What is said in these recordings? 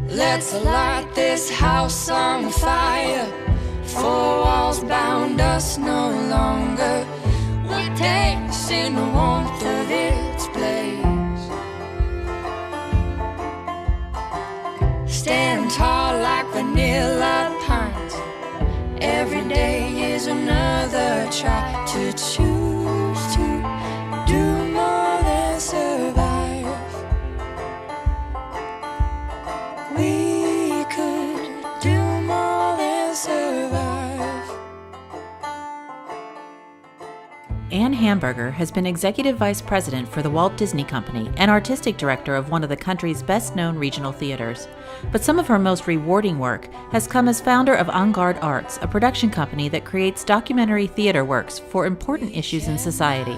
Let's light this house on fire. Four walls bound us no longer. We take us in the warmth of its blaze. Stand tall like vanilla pines. Every day is another try to choose to do more than survive. We could do more than survive. Ann Hamburger has been Executive Vice President for the Walt Disney Company and Artistic Director of one of the country's best-known regional theaters. But some of her most rewarding work has come as founder of En Garde Arts, a production company that creates documentary theater works for important issues in society.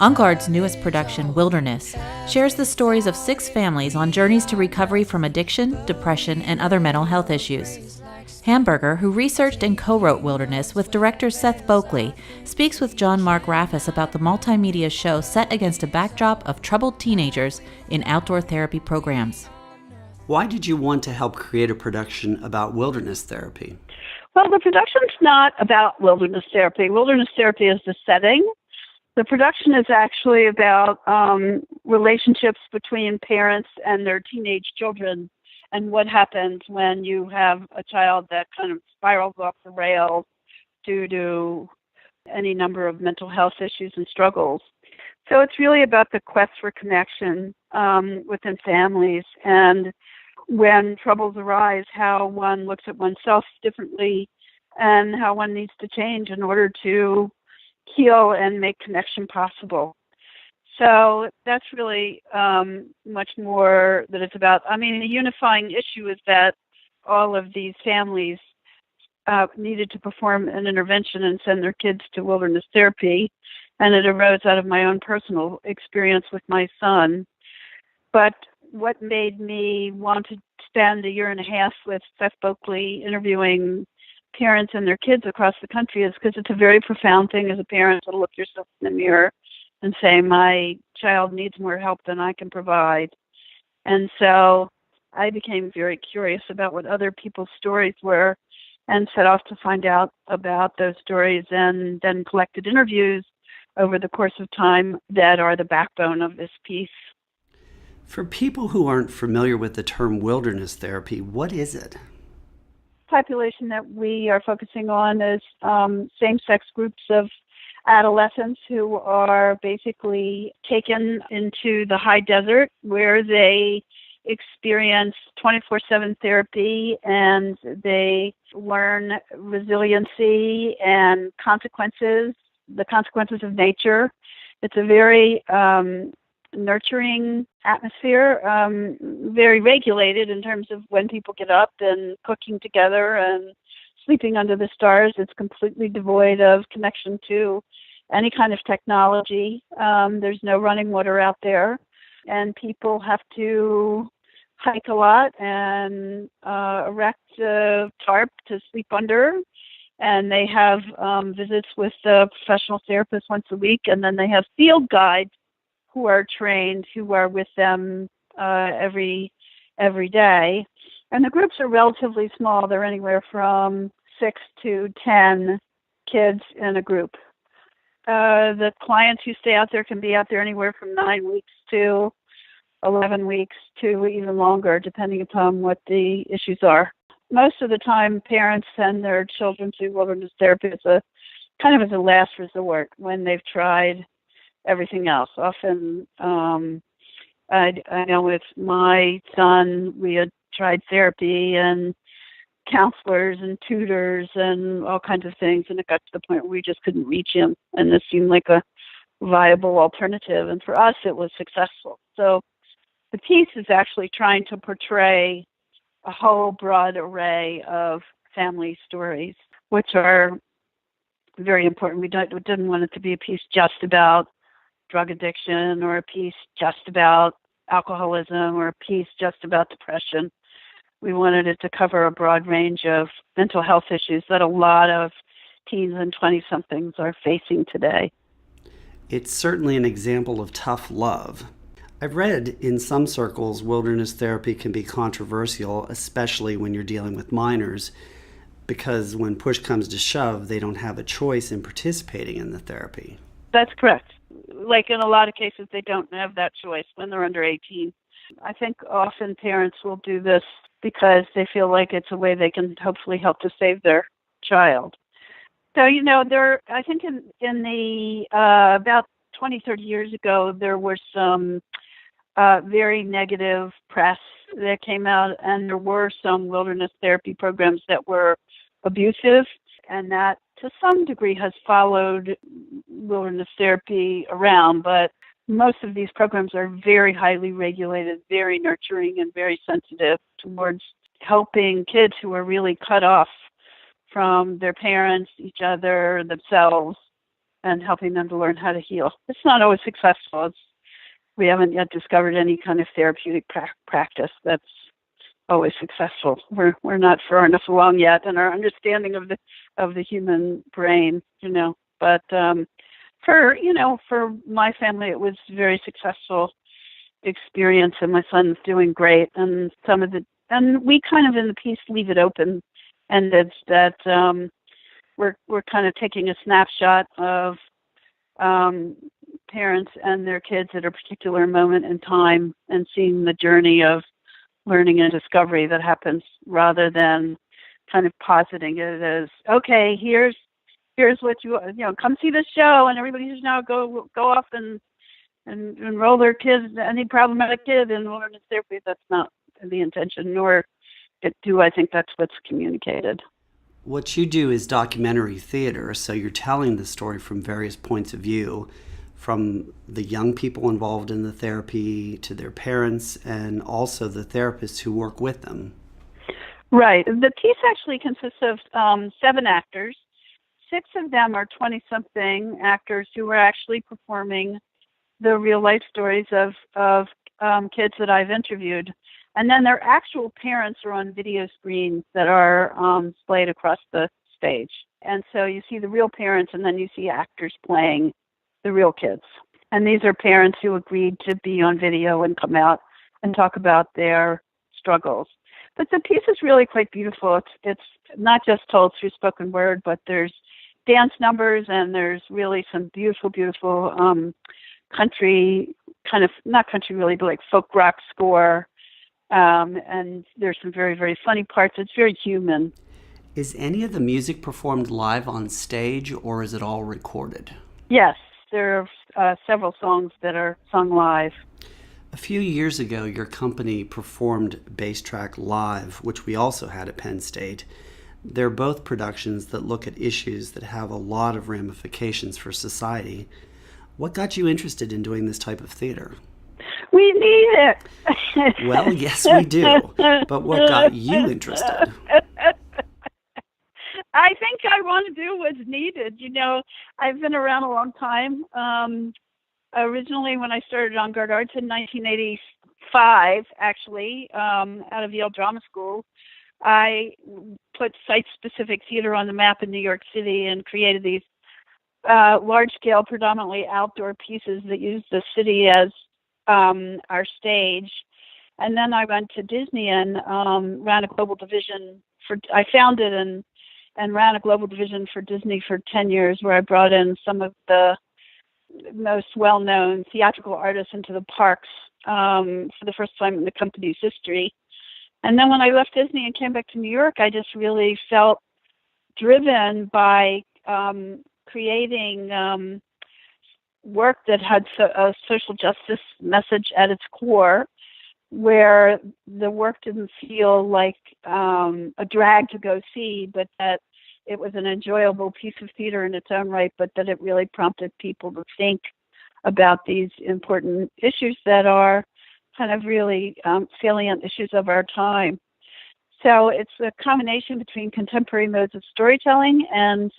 En Garde's newest production, Wilderness, shares the stories of 6 families on journeys to recovery from addiction, depression, and other mental health issues. Hamburger, who researched and co-wrote Wilderness with director Seth Bockley, speaks with John Mark Rafacz about the multimedia show set against a backdrop of troubled teenagers in outdoor therapy programs. Why did you want to help create a production about wilderness therapy? Well, the production's not about wilderness therapy. Wilderness therapy is the setting. The production is actually about relationships between parents and their teenage children and what happens when you have a child that kind of spirals off the rails due to any number of mental health issues and struggles. So it's really about the quest for connection within families, and when troubles arise, how one looks at oneself differently and how one needs to change in order to heal and make connection possible. So that's really much more that it's about. I mean, the unifying issue is that all of these families needed to perform an intervention and send their kids to wilderness therapy, and it arose out of my own personal experience with my son. But what made me want to spend 1.5 years with Seth Bockley interviewing parents and their kids across the country is because it's a very profound thing as a parent to look yourself in the mirror and say, my child needs more help than I can provide. And so I became very curious about what other people's stories were and set off to find out about those stories, and then collected interviews over the course of time that are the backbone of this piece. For people who aren't familiar with the term wilderness therapy, what is it? Population that we are focusing on is same-sex groups of adolescents who are basically taken into the high desert where they experience 24/7 therapy and they learn resiliency and the consequences of nature. It's a very nurturing atmosphere, very regulated in terms of when people get up and cooking together and sleeping under the stars. It's completely devoid of connection to any kind of technology. There's no running water out there, and people have to hike a lot and erect a tarp to sleep under, and they have visits with a professional therapist once a week, and then they have field guides who are trained, who are with them every day. And the groups are relatively small. They're anywhere from 6 to 10 kids in a group. The clients who stay out there can be out there anywhere from 9 weeks to 11 weeks to even longer, depending upon what the issues are. Most of the time, parents send their children to wilderness therapy as a last resort when they've tried everything else. Often, I know with my son, we had tried therapy and counselors and tutors and all kinds of things, and it got to the point where we just couldn't reach him, and this seemed like a viable alternative. And for us, it was successful. So the piece is actually trying to portray a whole broad array of family stories, which are very important. We didn't want it to be a piece just about drug addiction or a piece just about alcoholism or a piece just about depression. We wanted it to cover a broad range of mental health issues that a lot of teens and 20-somethings are facing today. It's certainly an example of tough love. I've read in some circles wilderness therapy can be controversial, especially when you're dealing with minors, because when push comes to shove, they don't have a choice in participating in the therapy. That's correct. Like in a lot of cases, they don't have that choice when they're under 18. I think often parents will do this because they feel like it's a way they can hopefully help to save their child. So, I think in the about 20, 30 years ago, there were some very negative press that came out, and there were some wilderness therapy programs that were abusive, and that to some degree has followed wilderness therapy around. But most of these programs are very highly regulated, very nurturing, and very sensitive towards helping kids who are really cut off from their parents, each other, themselves, and helping them to learn how to heal. It's not always successful. We haven't yet discovered any kind of therapeutic practice that's always successful. We're not far enough along yet in our understanding of the human brain, But for my family, it was a very successful experience, and my son's doing great. And we kind of in the piece leave it open, and it's that we're kind of taking a snapshot of parents and their kids at a particular moment in time and seeing the journey of learning and discovery that happens, rather than kind of positing it as, okay, here's what come see this show, and everybody should now go off and enroll their kids, any problematic kid, in wilderness therapy. That's not the intention, nor do I think that's what's communicated. What you do is documentary theater, so you're telling the story from various points of view, from the young people involved in the therapy to their parents, and also the therapists who work with them. Right. The piece actually consists of 7 actors. 6 of them are 20-something actors who are actually performing the real-life stories of kids that I've interviewed. And then their actual parents are on video screens that are displayed across the stage. And so you see the real parents, and then you see actors playing the real kids. And these are parents who agreed to be on video and come out and talk about their struggles. But the piece is really quite beautiful. It's not just told through spoken word, but there's dance numbers, and there's really some beautiful, beautiful country, kind of, not country really, but like folk rock score. And there's some very, very funny parts. It's very human. Is any of the music performed live on stage, or is it all recorded? Yes, there are several songs that are sung live. A few years ago, your company performed Bass Track Live, which we also had at Penn State. They're both productions that look at issues that have a lot of ramifications for society. What got you interested in doing this type of theater? We need it. Well, yes, we do. But what got you interested? I think I want to do what's needed. I've been around a long time. Originally, when I started En Garde Arts in 1985, actually, out of Yale Drama School, I put site-specific theater on the map in New York City and created these large-scale, predominantly outdoor pieces that used the city as our stage. And then I went to Disney and ran a global division I founded and ran a global division for Disney for 10 years, where I brought in some of the most well-known theatrical artists into the parks for the first time in the company's history. And then when I left Disney and came back to New York, I just really felt driven by creating work that had a social justice message at its core, where the work didn't feel like a drag to go see, but that it was an enjoyable piece of theater in its own right, but that it really prompted people to think about these important issues that are kind of really salient issues of our time. So it's a combination between contemporary modes of storytelling and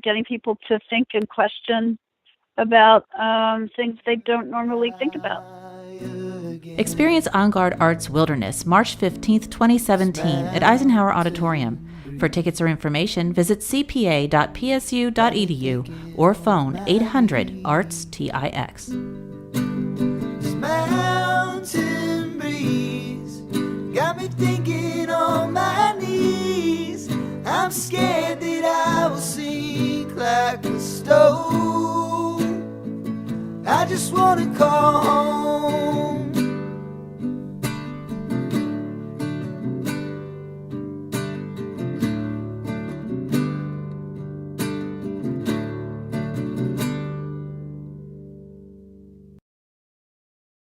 getting people to think and question about things they don't normally think about. Experience En Garde Arts Wilderness, March 15th, 2017 at Eisenhower Auditorium. For tickets or information, visit cpa.psu.edu or phone 800-ARTS-TIX. This mountain breeze got me thinking on my knees. I'm scared that I will sink like a stone. I just wanna call home.